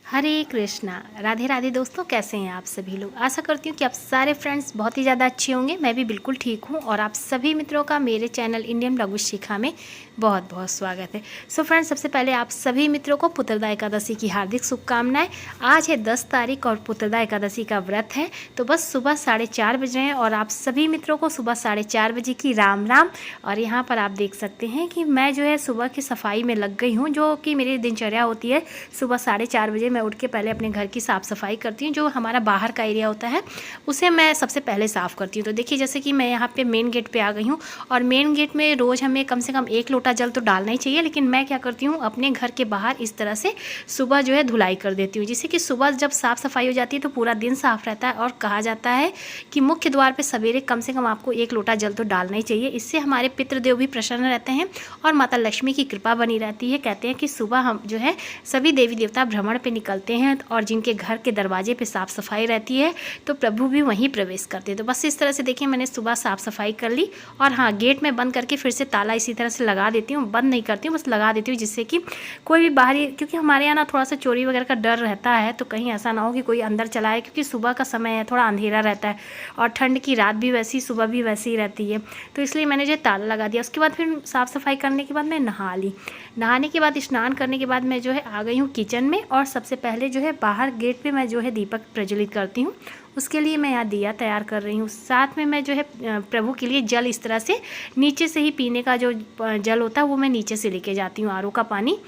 हरे कृष्णा। राधे राधे दोस्तों, कैसे हैं आप सभी लोग। आशा करती हूँ कि आप सारे फ्रेंड्स बहुत ही ज़्यादा अच्छे होंगे। मैं भी बिल्कुल ठीक हूँ और आप सभी मित्रों का मेरे चैनल इंडियन ब्लॉग विद शिखा में बहुत बहुत स्वागत है। सो फ्रेंड्स, सबसे पहले आप सभी मित्रों को पुत्रदा एकादशी की हार्दिक शुभकामनाएं। आज है 10 तारीख और पुत्रदा एकादशी का व्रत है। तो बस सुबह 4:30 बज रहे हैं और आप सभी मित्रों को सुबह 4:30 बजे की राम राम। और यहाँ पर आप देख सकते हैं कि मैं जो है सुबह की सफाई में लग गई हूँ, जो कि मेरी दिनचर्या होती है। सुबह 4:30 बजे मैं उठ के पहले अपने घर की साफ़ सफाई करती हूँ। जो हमारा बाहर का एरिया होता है उसे मैं सबसे पहले साफ़ करती हूँ। तो देखिए, जैसे कि मैं यहाँ पे मेन गेट पे आ गई हूँ और मेन गेट में रोज़ हमें कम से कम 1 लोटा जल तो डालना ही चाहिए। लेकिन मैं क्या करती हूँ, अपने घर के बाहर इस तरह से सुबह जो है धुलाई कर देती हूँ, जिससे कि सुबह जब साफ़ सफाई हो जाती है तो पूरा दिन साफ़ रहता है। और कहा जाता है कि मुख्य द्वार पर सवेरे कम से कम आपको 1 लोटा जल तो डालना ही चाहिए। इससे हमारे पितृदेव भी प्रसन्न रहते हैं और माता लक्ष्मी की कृपा बनी रहती है। कहते हैं कि सुबह हम जो है सभी देवी देवता भ्रमण पे निकलते हैं और जिनके घर के दरवाजे पे साफ़ सफाई रहती है तो प्रभु भी वहीं प्रवेश करते हैं। तो बस इस तरह से देखिए, मैंने सुबह साफ़ सफाई कर ली। और हाँ, गेट में बंद करके फिर से ताला इसी तरह से लगा देती हूँ। बंद नहीं करती हूँ, बस लगा देती हूँ, जिससे कि कोई भी बाहरी, क्योंकि हमारे यहाँ ना थोड़ा सा चोरी वगैरह का डर रहता है, तो कहीं ऐसा ना हो कि कोई अंदर चला आए, क्योंकि सुबह का समय है, थोड़ा अंधेरा रहता है और ठंड की रात भी वैसी, सुबह भी वैसी ही रहती है। तो इसलिए मैंने जो ताला लगा दिया। उसके बाद फिर साफ़ सफाई करने के बाद मैं नहा ली। नहाने के बाद, स्नान करने के बाद मैं जो है आ गई हूँ किचन में। और सबसे पहले जो है बाहर गेट पे मैं जो है दीपक प्रज्वलित करती हूँ। उसके लिए मैं यहाँ दिया तैयार कर रही हूँ। साथ में मैं जो है प्रभु के लिए जल इस तरह से नीचे से ही, पीने का जो जल होता है वो मैं नीचे से लेके जाती हूँ, आरओ का पानी।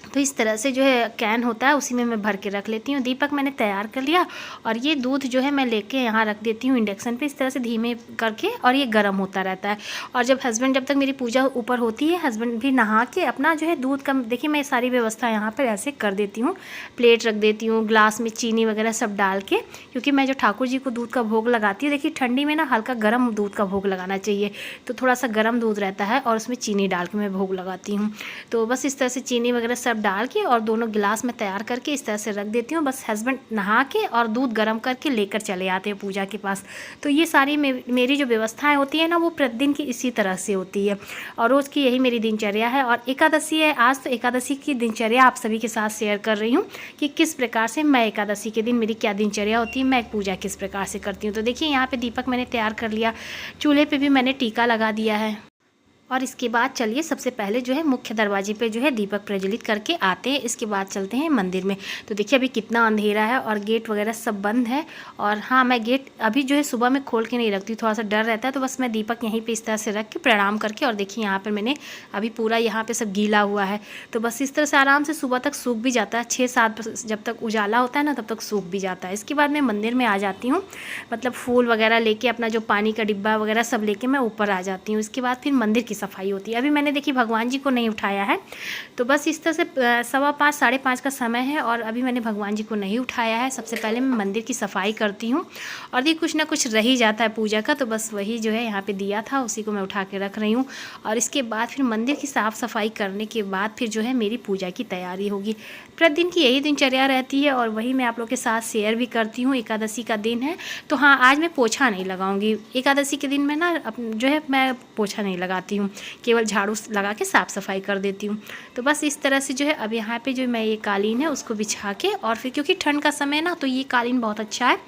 तो इस तरह से जो है कैन होता है उसी में मैं भर के रख लेती हूँ। दीपक मैंने तैयार कर लिया और ये दूध जो है मैं लेके यहाँ रख देती हूँ इंडक्शन पे, इस तरह से धीमे करके, और ये गर्म होता रहता है। और जब तक मेरी पूजा ऊपर होती है, हस्बैंड भी नहा के अपना जो है दूध का, देखिए मैं सारी व्यवस्था यहाँ पर ऐसे कर देती हूँ। प्लेट रख देती हूँ, ग्लास में चीनी वगैरह सब डाल के, क्योंकि मैं जो ठाकुर जी को दूध का भोग लगाती हूँ, देखिए ठंडी में ना हल्का गर्म दूध का भोग लगाना चाहिए। तो थोड़ा सा गर्म दूध रहता है और उसमें चीनी डाल के मैं भोग लगाती हूँ। तो बस इस तरह से चीनी वगैरह सब डाल के और दोनों गिलास में तैयार करके इस तरह से रख देती हूँ। बस हस्बैंड नहा के और दूध गर्म करके लेकर चले आते हैं पूजा के पास। तो ये सारी मेरी जो व्यवस्थाएं होती है ना, वो प्रतिदिन की इसी तरह से होती है और रोज़ की यही मेरी दिनचर्या है। और एकादशी है आज, तो एकादशी की दिनचर्या आप सभी के साथ शेयर कर रही हूँ कि किस प्रकार से मैं एकादशी के दिन, मेरी क्या दिनचर्या होती है, मैं पूजा किस प्रकार से करती हूँ। तो देखिए, यहाँ पर दीपक मैंने तैयार कर लिया, चूल्हे पर भी मैंने टीका लगा दिया है। और इसके बाद चलिए सबसे पहले जो है मुख्य दरवाजे पे जो है दीपक प्रज्वलित करके आते हैं। इसके बाद चलते हैं मंदिर में। तो देखिए अभी कितना अंधेरा है और गेट वगैरह सब बंद है। और हाँ, मैं गेट अभी जो है सुबह में खोल के नहीं रखती, थोड़ा सा डर रहता है। तो बस मैं दीपक यहीं पे इस तरह से रख के प्रणाम करके, और देखिए यहाँ पर मैंने अभी पूरा यहाँ पर सब गीला हुआ है। तो बस इस तरह से आराम से सुबह तक सूख भी जाता है। 6-7 जब तक उजाला होता है ना, तब तक सूख भी जाता है। इसके बाद मैं मंदिर में आ जाती हूँ, मतलब फूल वगैरह लेके, अपना जो पानी का डिब्बा वगैरह सब लेके मैं ऊपर आ जाती हूँ। इसके बाद फिर मंदिर की सफाई होती है। अभी मैंने देखिए भगवान जी को नहीं उठाया है, तो बस इस तरह से 5:15 5:30 का समय है और अभी मैंने भगवान जी को नहीं उठाया है। सबसे पहले मैं मंदिर की सफाई करती हूँ और ये कुछ ना कुछ रह ही जाता है पूजा का, तो बस वही जो है यहाँ पे दिया था, उसी को मैं उठा के रख रही हूँ। और इसके बाद फिर मंदिर की साफ़ सफाई करने के बाद फिर जो है मेरी पूजा की तैयारी होगी। प्रतिदिन की यही दिनचर्या रहती है और वही मैं आप लोग के साथ शेयर भी करती हूँ। एकादशी का दिन है तो हाँ, आज मैं पोछा नहीं लगाऊंगी। एकादशी के दिन में ना जो है मैं पोछा नहीं लगाती हूँ, केवल झाड़ू लगा के साफ़ सफाई कर देती हूँ। तो बस इस तरह से जो है अब यहाँ पे जो मैं ये कालीन है उसको बिछा के, और फिर क्योंकि ठंड का समय है ना, तो ये कालीन बहुत अच्छा है।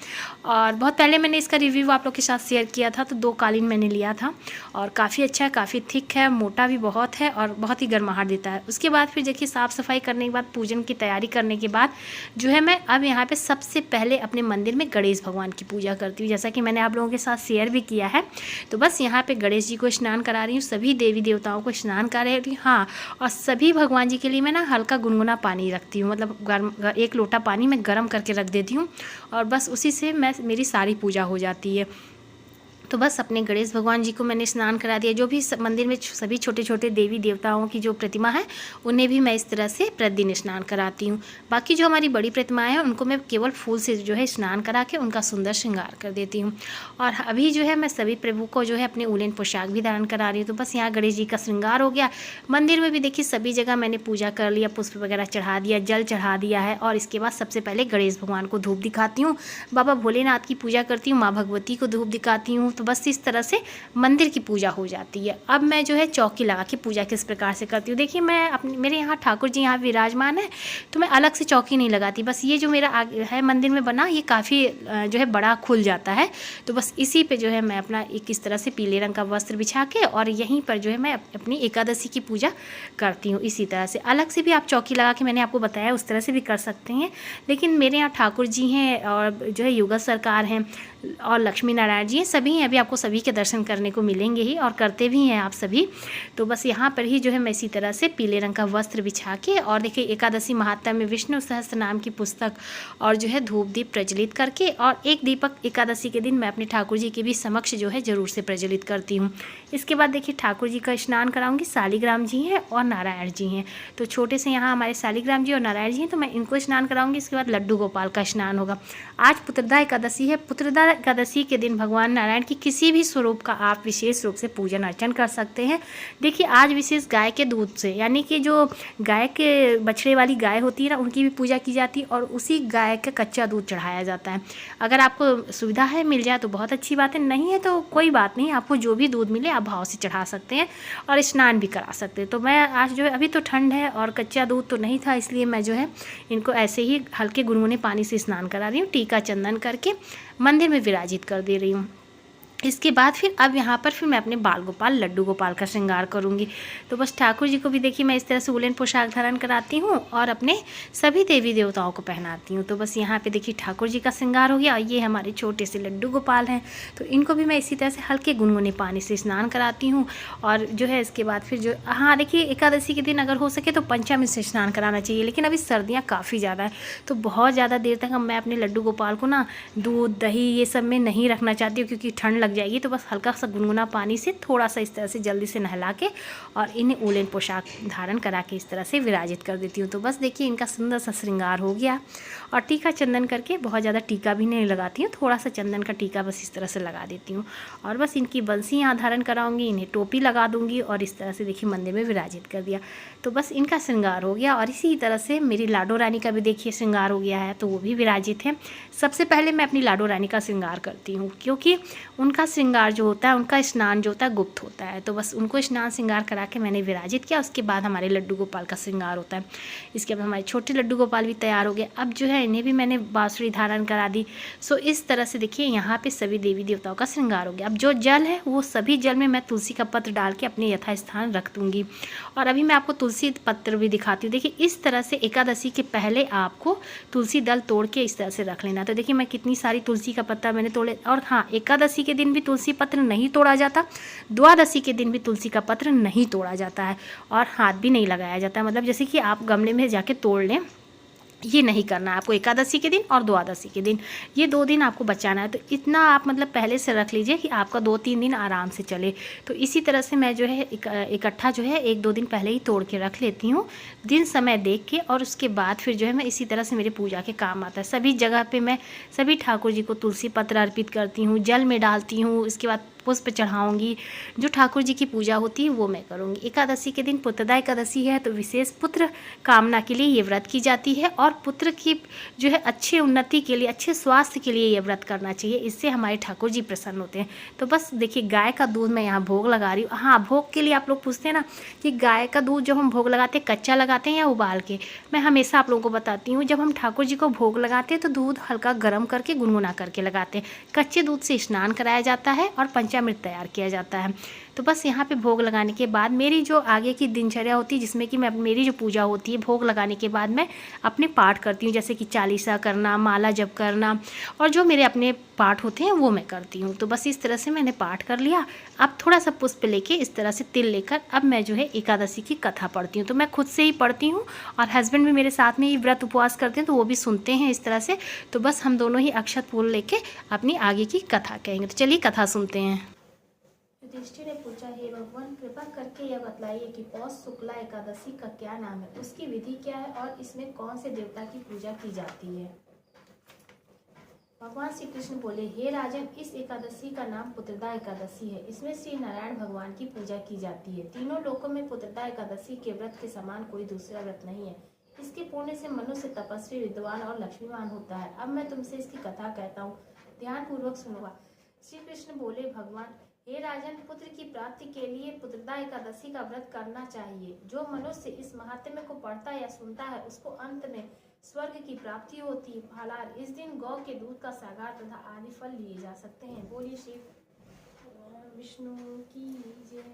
और बहुत पहले मैंने इसका रिव्यू आप लोग के साथ शेयर किया था, तो 2 कालीन मैंने लिया था और काफ़ी अच्छा है, काफ़ी थिक है, मोटा भी बहुत है और बहुत ही गर्माहट देता है। उसके बाद फिर देखिए साफ़ सफाई करने के बाद, पूजन की तैयारी करने के बाद जो है मैं अब यहाँ पे सबसे पहले अपने मंदिर में गणेश भगवान की पूजा करती हूँ, जैसा कि मैंने आप लोगों के साथ शेयर भी किया है। तो बस यहाँ पे गणेश जी को स्नान करा रही हूँ, सभी देवी देवताओं को स्नान करा रही हूँ। हाँ, और सभी भगवान जी के लिए मैं ना हल्का गुनगुना पानी रखती हूँ, मतलब गर्म 1 लोटा पानी मैं गर्म करके रख देती हूँ और बस उसी से मेरी सारी पूजा हो जाती है। तो बस अपने गणेश भगवान जी को मैंने स्नान करा दिया। जो भी मंदिर में सभी छोटे छोटे देवी देवताओं की जो प्रतिमा है, उन्हें भी मैं इस तरह से प्रतिदिन स्नान कराती हूँ। बाकी जो हमारी बड़ी प्रतिमाएं हैं, उनको मैं केवल फूल से जो है स्नान करा के उनका सुंदर श्रृंगार कर देती हूँ। और अभी जो है मैं सभी प्रभु को जो है अपने उलेन पोशाक भी धारण करा रही हूँ। तो बस यहाँ गणेश जी का श्रृंगार हो गया। मंदिर में भी देखिए सभी जगह मैंने पूजा कर लिया, पुष्प वगैरह चढ़ा दिया, जल चढ़ा दिया है। और इसके बाद सबसे पहले गणेश भगवान को धूप दिखाती हूँ, बाबा भोलेनाथ की पूजा करती हूँ, माँ भगवती को धूप दिखाती हूँ, तो बस इस तरह से मंदिर की पूजा हो जाती है। अब मैं जो है चौकी लगा के पूजा किस प्रकार से करती हूँ, देखिए मैं अपने मेरे यहाँ ठाकुर जी यहाँ विराजमान है, तो मैं अलग से चौकी नहीं लगाती। बस ये जो मेरा है मंदिर में बना, ये काफ़ी जो है बड़ा खुल जाता है, तो बस इसी पे जो है मैं अपना एक इस तरह से पीले रंग का वस्त्र बिछा के और यहीं पर जो है मैं अपनी एकादशी की पूजा करती हूँ। इसी तरह से अलग से भी आप चौकी लगा के, मैंने आपको बताया, उस तरह से भी कर सकते हैं, लेकिन मेरे यहाँ ठाकुर जी हैं और जो है युगल सरकार हैं और लक्ष्मी नारायण जी हैं, सभी हैं। अभी आपको सभी के दर्शन करने को मिलेंगे ही और करते भी हैं आप सभी। तो बस यहाँ पर ही जो है मैं इसी तरह से पीले रंग का वस्त्र बिछा के, और देखिए एकादशी महात्म्य में विष्णु सहस्त्र नाम की पुस्तक और जो है धूप दीप प्रज्वलित करके, और एक दीपक एकादशी के दिन मैं अपने ठाकुर जी के भी समक्ष जो है ज़रूर से प्रज्वलित करती हूँ। इसके बाद देखिए ठाकुर जी का स्नान कराऊंगी। शालिग्राम जी हैं और नारायण जी हैं, तो छोटे से यहाँ हमारे शालिग्राम जी और नारायण जी हैं, तो मैं इनको स्नान कराऊंगी। इसके बाद लड्डू गोपाल का स्नान होगा। आज पुत्रदा एकादशी है। पुत्रदा एकादशी के दिन भगवान नारायण की किसी भी स्वरूप का आप विशेष रूप से पूजन अर्चन कर सकते हैं। देखिए आज विशेष गाय के दूध से, यानी कि जो गाय के बछड़े वाली गाय होती है ना, उनकी भी पूजा की जाती है और उसी गाय का कच्चा दूध चढ़ाया जाता है। अगर आपको सुविधा है, मिल जाए तो बहुत अच्छी बात है, नहीं है तो कोई बात नहीं, आपको जो भी दूध मिले आप भाव से चढ़ा सकते हैं और स्नान भी करा सकते हैं। तो मैं आज जो है, अभी तो ठंड है और कच्चा दूध तो नहीं था, इसलिए मैं जो है इनको ऐसे ही हल्के गुनगुने पानी से स्नान करा रही हूँ। टीका चंदन करके मंदिर में विराजित कर दे रही हूँ। इसके बाद फिर अब यहाँ पर फिर मैं अपने बाल गोपाल लड्डू गोपाल का श्रृंगार करूँगी। तो बस ठाकुर जी को भी देखिए मैं इस तरह से उलन पोशाक धारण कराती हूँ और अपने सभी देवी देवताओं को पहनाती हूँ। तो बस यहाँ पे देखिए ठाकुर जी का श्रृंगार हो गया और ये हमारे छोटे से लड्डू गोपाल हैं, तो इनको भी मैं इसी तरह से हल्के गुनगुने पानी से स्नान कराती हूँ। और जो है इसके बाद फिर जो, हाँ देखिए एकादशी के दिन अगर हो सके तो पंचामृत से स्नान कराना चाहिए, लेकिन अभी सर्दियाँ काफ़ी ज़्यादा है, तो बहुत ज़्यादा देर तक मैं अपने लड्डू गोपाल को ना दूध दही ये सब में नहीं रखना चाहती हूँ, क्योंकि ठंड लग जाएगी। तो बस हल्का सा गुनगुना पानी से थोड़ा सा इस तरह से जल्दी से नहला के और इन्हें उलन पोशाक धारण करा के इस तरह से विराजित कर देती हूँ। तो बस देखिए इनका सुंदर सा श्रृंगार हो गया। और टीका चंदन करके, बहुत ज़्यादा टीका भी नहीं लगाती हूँ, थोड़ा सा चंदन का टीका बस इस तरह से लगा देती हूँ। और बस इनकी बंसी यहाँ धारण कराऊंगी, इन्हें टोपी लगा दूंगी और इस तरह से देखिए मंदिर में विराजित कर दिया। तो बस इनका श्रृंगार हो गया। और इसी तरह से मेरी लाडो रानी का भी देखिए श्रृंगार हो गया है, तो वो भी विराजित है। सबसे पहले मैं अपनी लाडो रानी का श्रृंगार करती हूँ, क्योंकि उनका श्रृंगार जो होता है, उनका स्नान जो होता है गुप्त होता है। तो बस उनको स्नान श्रृंगार करा के मैंने विराजित किया। उसके बाद हमारे लड्डू गोपाल का श्रृंगार होता है। इसके बाद हमारे छोटे लड्डू गोपाल भी तैयार हो गए। अब जो है इन्हें भी मैंने बांसुरी धारण करा दी। सो इस तरह से देखिए यहाँ पे सभी देवी देवताओं का श्रृंगार हो गया। अब जो जल है वो सभी जल में मैं तुलसी का पत्र डाल के अपने यथास्थान रख दूंगी। और अभी मैं आपको तुलसी पत्र भी दिखाती हूँ। देखिए इस तरह से एकादशी के पहले आपको तुलसी दल तोड़ के इस तरह से रख लेना। तो देखिए मैं कितनी सारी तुलसी का पत्ता मैंने तोड़े। और हाँ, एकादशी के दिन भी तुलसी पत्र नहीं तोड़ा जाता, द्वादशी के दिन भी तुलसी का पत्र नहीं तोड़ा जाता है और हाथ भी नहीं लगाया जाता है। मतलब जैसे कि आप गमले में जाके तोड़ लें, ये नहीं करना है आपको एकादशी के दिन और द्वादशी के दिन, ये 2 दिन आपको बचाना है। तो इतना आप मतलब पहले से रख लीजिए कि आपका 2-3 दिन आराम से चले। तो इसी तरह से मैं जो है इकट्ठा जो है 1-2 दिन पहले ही तोड़ के रख लेती हूँ, दिन समय देख के। और उसके बाद फिर जो है मैं इसी तरह से मेरी पूजा के काम आता है। सभी जगह पे मैं सभी ठाकुर जी को तुलसी पत्र अर्पित करती हूँ, जल में डालती हूँ, इसके बाद पुष्प चढ़ाऊंगी। जो ठाकुर जी की पूजा होती है वो मैं करूँगी। एकादशी के दिन पुत्रदा एकादशी है, तो विशेष पुत्र कामना के लिए ये व्रत की जाती है और पुत्र की जो है अच्छी उन्नति के लिए, अच्छे स्वास्थ्य के लिए ये व्रत करना चाहिए। इससे हमारे ठाकुर जी प्रसन्न होते हैं। तो बस देखिए गाय का दूध मैं यहाँ भोग लगा रही हूँ। हाँ, भोग के लिए आप लोग पूछते हैं ना कि गाय का दूध जब हम भोग लगाते हैं कच्चा लगाते हैं या उबाल के, मैं हमेशा आप लोगों को बताती हूँ जब हम ठाकुर जी को भोग लगाते हैं तो दूध हल्का गर्म करके गुनगुना करके लगाते हैं। कच्चे दूध से स्नान कराया जाता है और पंचामृत तैयार किया जाता है। तो बस यहाँ पे भोग लगाने के बाद मेरी जो आगे की दिनचर्या होती है, जिसमें कि मैं मेरी जो पूजा होती है, भोग लगाने के बाद मैं अपने पाठ करती हूँ, जैसे कि चालीसा करना, माला जप करना, और जो मेरे अपने पाठ होते हैं वो मैं करती हूँ। तो बस इस तरह से मैंने पाठ कर लिया। अब थोड़ा सा पुष्प लेके इस तरह से तिल लेकर अब मैं जो है एकादशी की कथा पढ़ती हूँ। तो मैं खुद से ही पढ़ती हूँ और हस्बैंड भी मेरे साथ में ही व्रत उपवास करते हैं, तो वो भी सुनते हैं इस तरह से। तो बस हम दोनों ही अक्षत फूल लेके अपनी आगे की कथा कहेंगे। तो चलिए कथा सुनते हैं। युधिष्ठिर ने पूछा, हे भगवान, कृपा करके यह बतलाइए कि पौष शुक्ला एकादशी का क्या नाम है, उसकी विधि क्या है और इसमें कौन से देवता की पूजा की जाती है। भगवान श्री कृष्ण बोले, हे राजन, इस एकादशी का नाम पुत्रदा एकादशी है। इसमें श्री नारायण भगवान की पूजा की जाती है। तीनों लोकों में पुत्रदा एकादशी के व्रत के समान कोई दूसरा व्रत नहीं है। इसके पुण्य से मनुष्य तपस्वी, विद्वान और लक्ष्मीवान होता है। अब मैं तुमसे इसकी कथा कहता हूँ, ध्यान पूर्वक सुनूंगा। श्री कृष्ण बोले, भगवान, हे राजन, पुत्र की प्राप्ति के लिए पुत्रदा एकादशी का व्रत करना चाहिए। जो मनुष्य इस महात्म्य को पढ़ता या सुनता है उसको अंत में स्वर्ग की प्राप्ति होती है। फलार, इस दिन गौ के दूध का सागर तथा आदि फल लिए जा सकते हैं। बोलिए श्री विष्णु की जय।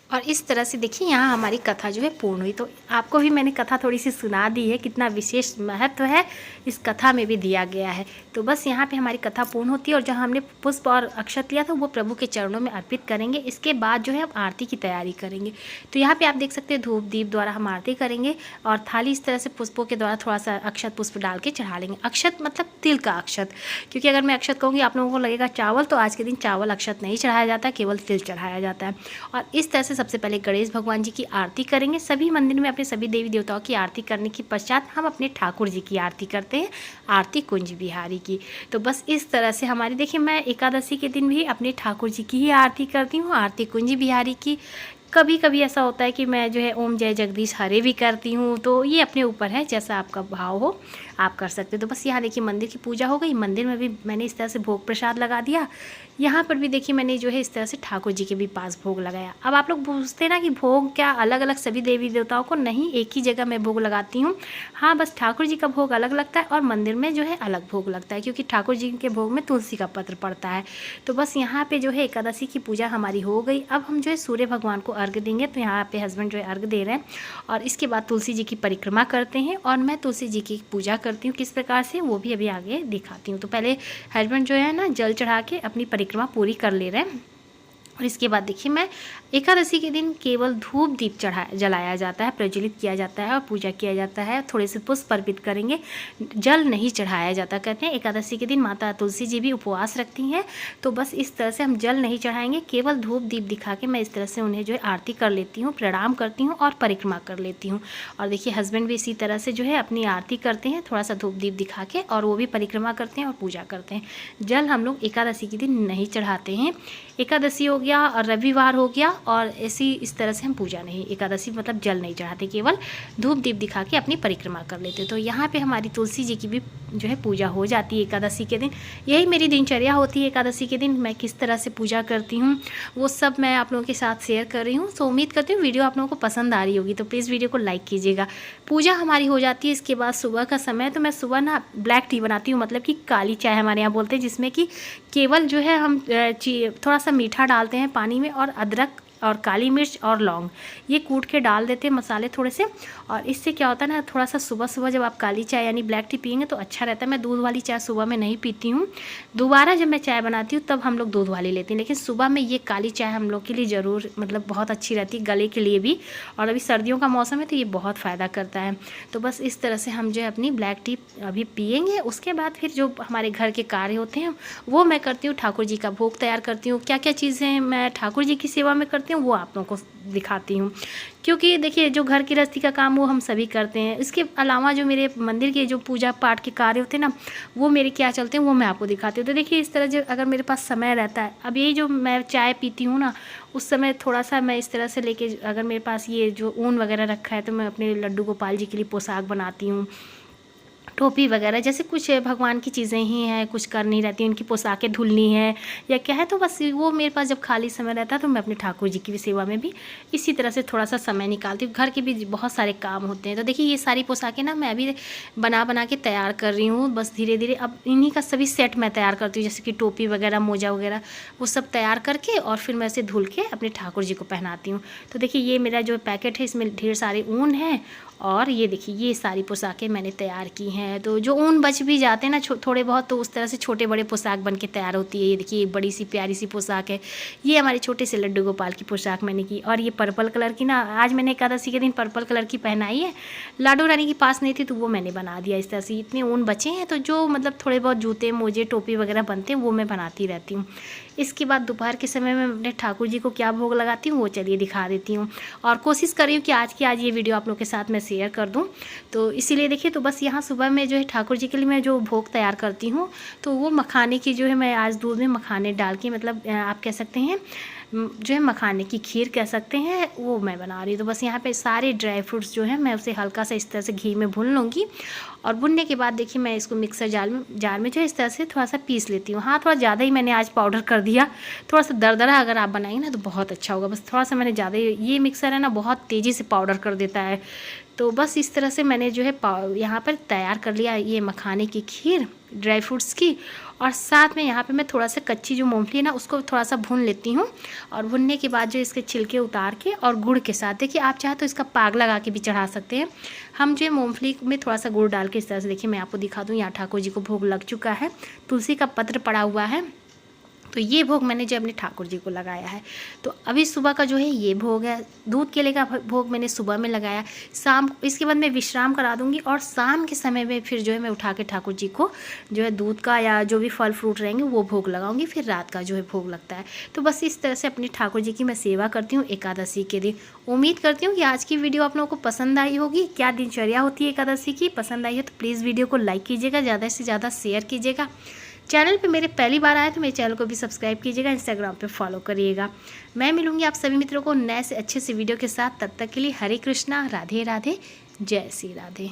और इस तरह से देखिए यहाँ हमारी कथा जो है पूर्ण हुई। तो आपको भी मैंने कथा थोड़ी सी सुना दी है, कितना विशेष महत्व है इस कथा में भी दिया गया है। तो बस यहाँ पे हमारी कथा पूर्ण होती है और जहाँ हमने पुष्प और अक्षत लिया था वो प्रभु के चरणों में अर्पित करेंगे। इसके बाद जो है हम आरती की तैयारी करेंगे। तो यहाँ पे आप देख सकते हैं धूप दीप द्वारा हम आरती करेंगे और थाली इस तरह से पुष्पों के द्वारा थोड़ा सा अक्षत पुष्प डाल के चढ़ा लेंगे। अक्षत मतलब तिल का अक्षत, क्योंकि अगर मैं अक्षत कहूँगी आप लोगों को लगेगा चावल, तो आज के दिन चावल अक्षत नहीं चढ़ाया जाता, केवल तिल चढ़ाया जाता है। और इस तरह से सबसे पहले गणेश भगवान जी की आरती करेंगे। सभी मंदिर में अपने सभी देवी देवताओं की आरती करने के पश्चात हम अपने ठाकुर जी की आरती करते हैं, आरती कुंज बिहारी की। तो बस इस तरह से हमारी देखिए, मैं एकादशी के दिन भी अपने ठाकुर जी की ही आरती करती हूँ, आरती कुंज बिहारी की। कभी कभी ऐसा होता है कि मैं जो है ओम जय जगदीश हरे भी करती हूँ, तो ये अपने ऊपर है, जैसा आपका भाव हो आप कर सकते हो। तो बस यहाँ देखिए मंदिर की पूजा हो गई, मंदिर में भी मैंने इस तरह से भोग प्रसाद लगा दिया। यहाँ पर भी देखिए मैंने जो है इस तरह से ठाकुर जी के भी पास भोग लगाया। अब आप लोग पूछते हैं ना कि भोग क्या अलग अलग सभी देवी देवताओं को? नहीं, एक ही जगह मैं भोग लगाती हूँ। हाँ, बस ठाकुर जी का भोग अलग लगता है और मंदिर में जो है अलग भोग लगता है, क्योंकि ठाकुर जी के भोग में तुलसी का पत्र पड़ता है। तो बस यहाँ पे जो है एकादशी की पूजा हमारी हो गई। अब हम जो है सूर्य भगवान को अर्घ देंगे। तो यहाँ पे हस्बैंड जो है अर्घ दे रहे हैं और इसके बाद तुलसी जी की परिक्रमा करते हैं और मैं तुलसी जी की पूजा करती हूँ। किस प्रकार से वो भी अभी आगे दिखाती हूँ। तो पहले हस्बैंड जो है ना जल चढ़ा के अपनी परिक्रमा पूरी कर ले रहे हैं और इसके बाद देखिए मैं एकादशी के दिन केवल धूप दीप जलाया जाता है, प्रज्वलित किया जाता है और पूजा किया जाता है। थोड़े से पुष्प अर्पित करेंगे, जल नहीं चढ़ाया जाता। कहते हैं एकादशी के दिन माता तुलसी जी भी उपवास रखती हैं, तो बस इस तरह से हम जल नहीं चढ़ाएंगे, केवल धूप दीप दिखा के मैं इस तरह से उन्हें जो है आरती कर लेती हूँ, प्रणाम करती हूँ और परिक्रमा कर लेती हूँ। और देखिए हस्बैंड भी इसी तरह से जो है अपनी आरती करते हैं, थोड़ा सा धूप दीप दिखा के, और वो भी परिक्रमा करते हैं और पूजा करते हैं। जल हम लोग एकादशी के दिन नहीं चढ़ाते हैं। एकादशी हो गया और रविवार हो गया और ऐसी इस तरह से हम पूजा नहीं, एकादशी मतलब जल नहीं चढ़ाते, केवल धूप दीप दिखा के अपनी परिक्रमा कर लेते। तो यहाँ पे हमारी तुलसी जी की भी जो है पूजा हो जाती है एकादशी के दिन। यही मेरी दिनचर्या होती है एकादशी के दिन, मैं किस तरह से पूजा करती हूँ वो सब मैं आप लोगों के साथ शेयर कर रही हूँ। तो उम्मीद करती हूँ वीडियो आप लोगों को पसंद आ रही होगी, तो प्लीज़ वीडियो को लाइक कीजिएगा। पूजा हमारी हो जाती है, इसके बाद सुबह का समय, तो मैं सुबह ना ब्लैक टी बनाती हूँ, मतलब कि काली चाय हमारे यहाँ बोलते हैं, जिसमें कि केवल जो है हम थोड़ा सा मीठा डालते हैं पानी में और अदरक और काली मिर्च और लौंग ये कूट के डाल देते हैं, मसाले थोड़े से। और इससे क्या होता है ना, थोड़ा सा सुबह सुबह जब आप काली चाय यानी ब्लैक टी पियेंगे तो अच्छा रहता है। मैं दूध वाली चाय सुबह में नहीं पीती हूँ, दोबारा जब मैं चाय बनाती हूँ तब हम लोग दूध वाली लेते हैं, लेकिन सुबह में ये काली चाय हम लोग के लिए ज़रूर मतलब बहुत अच्छी रहती है, गले के लिए भी। और अभी सर्दियों का मौसम है तो ये बहुत फ़ायदा करता है। तो बस इस तरह से हम जो है अपनी ब्लैक टी अभी पियेंगे। उसके बाद फिर जो हमारे घर के कार्य होते हैं वो मैं करती हूँ, ठाकुर जी का भोग तैयार करती हूँ। क्या क्या चीज़ें मैं ठाकुर जी की सेवा में करती हूँ वो आप लोगों को दिखाती हूँ, क्योंकि देखिए जो घर गृहस्थी का काम वो हम सभी करते हैं। इसके अलावा जो मेरे मंदिर के जो पूजा पाठ के कार्य होते हैं ना, वो मेरे क्या चलते हैं वो मैं आपको दिखाती हूँ। तो देखिए इस तरह जो अगर मेरे पास समय रहता है, अब यही जो मैं चाय पीती हूँ ना, उस समय थोड़ा सा मैं इस तरह से लेके, अगर मेरे पास ये जो ऊन वगैरह रखा है तो मैं अपने लड्डू गोपाल जी के लिए पोशाक बनाती हूँ, टोपी वगैरह, जैसे कुछ भगवान की चीज़ें ही हैं, कुछ कर नहीं रहती, उनकी पोशाकें धुलनी है या क्या है, तो बस वो मेरे पास जब खाली समय रहता है तो मैं अपने ठाकुर जी की भी सेवा में भी इसी तरह से थोड़ा सा समय निकालती हूँ। घर के भी बहुत सारे काम होते हैं। तो देखिए ये सारी पोशाकें ना मैं अभी बना के तैयार कर रही हूँ, बस धीरे धीरे। अब इन्हीं का सभी सेट मैं तैयार करती हूँ, जैसे कि टोपी वगैरह, मोजा वगैरह, वो सब तैयार करके और फिर मैं इसे धुल के अपने ठाकुर जी को पहनाती हूँ। तो देखिए ये मेरा जो पैकेट है इसमें ढेर सारे ऊन है और ये देखिए ये सारी पोशाकें मैंने तैयार की हैं। तो जो ऊन बच भी जाते हैं ना थोड़े बहुत, तो उस तरह से छोटे बड़े पोशाक बन के तैयार होती है। ये देखिए एक बड़ी सी प्यारी सी पोशाक है, ये हमारे छोटे से लड्डू गोपाल की पोशाक मैंने की। और ये पर्पल कलर की ना, आज मैंने एकादशी के दिन पर्पल कलर की पहनाई है। लाडो रानी के पास नहीं थी तो वो मैंने बना दिया इस तरह से। इतने ऊन बचे हैं तो जो मतलब थोड़े बहुत जूते मोजे टोपी वगैरह बनते हैं वो मैं बनाती रहती हूँ। इसके बाद दोपहर के समय में अपने ठाकुर जी को क्या भोग लगाती हूँ वो चलिए दिखा देती हूँ, और कोशिश कर रही हूँ कि आज ये वीडियो आप लोग के साथ मैं शेयर कर दूँ। तो इसीलिए देखिए, तो बस यहाँ सुबह में जो है ठाकुर जी के लिए मैं जो भोग तैयार करती हूँ तो वो मखाने की जो है, मैं आज दूध में मखाने डाल के, मतलब आप कह सकते हैं जो है मखाने की खीर कह सकते हैं, वो मैं बना रही हूँ। तो बस यहाँ पे सारे ड्राई फ्रूट्स जो है मैं उसे हल्का सा इस तरह से घी में भून लूँगी। और भुनने के बाद देखिए मैं इसको मिक्सर जार में जो है इस तरह से थोड़ा सा पीस लेती हूँ। हाँ, थोड़ा ज़्यादा ही मैंने आज पाउडर कर दिया, थोड़ा सा दरदरा अगर आप बनाएंगे ना तो बहुत अच्छा होगा। बस थोड़ा सा मैंने ज़्यादा, ये मिक्सर है ना बहुत तेज़ी से पाउडर कर देता है। तो बस इस तरह से मैंने जो है यहाँ पर तैयार कर लिया ये मखाने की खीर ड्राई फ्रूट्स की। और साथ में यहाँ पे मैं थोड़ा सा कच्ची जो मूंगफली है ना उसको थोड़ा सा भून लेती हूँ। और भुनने के बाद जो इसके छिलके उतार के और गुड़ के साथ, देखिए आप चाहे तो इसका पाग लगा के भी चढ़ा सकते हैं। हम जो मूंगफली में थोड़ा सा गुड़ डाल के इस तरह से, देखिए मैं आपको दिखा दूँ, यहाँ ठाकुर जी को भोग लग चुका है, तुलसी का पत्र पड़ा हुआ है। तो ये भोग मैंने जो अपने ठाकुर जी को लगाया है। तो अभी सुबह का जो है ये भोग है, दूध केले का भोग मैंने सुबह में लगाया। शाम, इसके बाद मैं विश्राम करा दूंगी और शाम के समय में फिर जो है मैं उठा के ठाकुर जी को जो है दूध का या जो भी फल फ्रूट रहेंगे वो भोग लगाऊंगी, फिर रात का जो है भोग लगता है। तो बस इस तरह से अपने ठाकुर जी की मैं सेवा करती हूँ एकादशी के दिन। उम्मीद करती हूँ कि आज की वीडियो आप लोगों को पसंद आई होगी। क्या दिनचर्या होती है एकादशी की, पसंद आई है तो प्लीज़ वीडियो को लाइक कीजिएगा, ज़्यादा से ज़्यादा शेयर कीजिएगा। चैनल पे मेरे पहली बार आए तो मेरे चैनल को भी सब्सक्राइब कीजिएगा, इंस्टाग्राम पे फॉलो करिएगा। मैं मिलूंगी आप सभी मित्रों को नए से अच्छे से वीडियो के साथ। तब तक के लिए हरे कृष्णा, राधे राधे, जय श्री राधे।